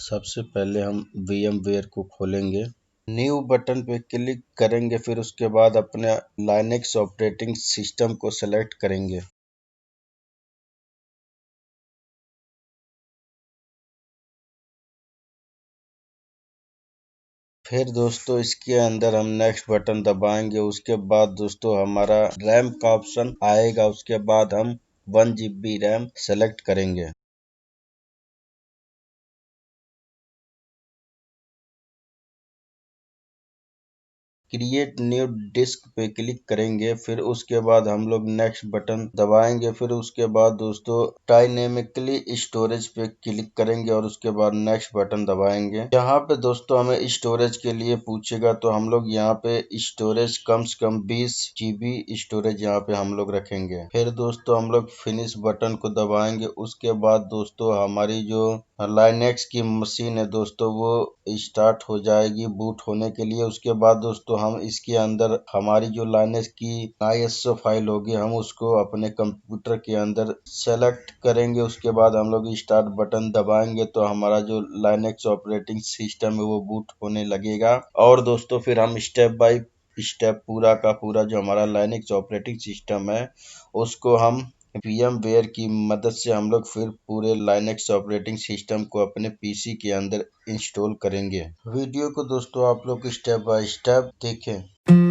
सबसे पहले हम VMware को खोलेंगे, न्यू बटन पे क्लिक करेंगे, फिर उसके बाद अपने लाइनेक्स ऑपरेटिंग सिस्टम को सेलेक्ट करेंगे। फिर दोस्तों इसके अंदर हम नेक्स्ट बटन दबाएंगे। उसके बाद दोस्तों हमारा रैम का ऑप्शन आएगा। उसके बाद हम 1 GB रैम सेलेक्ट करेंगे। क्रिएट न्यू डिस्क पे क्लिक करेंगे। फिर उसके बाद हम लोग नेक्स्ट बटन दबाएंगे। फिर उसके बाद दोस्तों डायनेमिकली स्टोरेज पे क्लिक करेंगे और उसके बाद नेक्स्ट बटन दबाएंगे। यहाँ पे दोस्तों हमें स्टोरेज के लिए पूछेगा, तो हम लोग यहाँ पे स्टोरेज कम से कम 20 GB स्टोरेज यहाँ पे हम लोग रखेंगे। फिर दोस्तों हम लोग फिनिश बटन को दबाएंगे। उसके बाद दोस्तों हमारी जो लाइनेक्स की मशीन है दोस्तों वो स्टार्ट हो जाएगी बूट होने के लिए। उसके बाद दोस्तों हम इसके अंदर हमारी जो लाइनेक्स की ISO फाइल होगी हम उसको अपने कंप्यूटर के अंदर सेलेक्ट करेंगे। उसके बाद हम लोग स्टार्ट बटन दबाएंगे तो हमारा जो लाइनेक्स ऑपरेटिंग सिस्टम है वो बूट होने लगेगा। और दोस्तों फिर हम स्टेप बाय स्टेप पूरा का पूरा जो हमारा लाइनेक्स ऑपरेटिंग सिस्टम है उसको हम VMware की मदद से हम लोग फिर पूरे लाइनेक्स ऑपरेटिंग सिस्टम को अपने PC के अंदर इंस्टॉल करेंगे। वीडियो को दोस्तों आप लोग स्टेप बाय स्टेप देखें।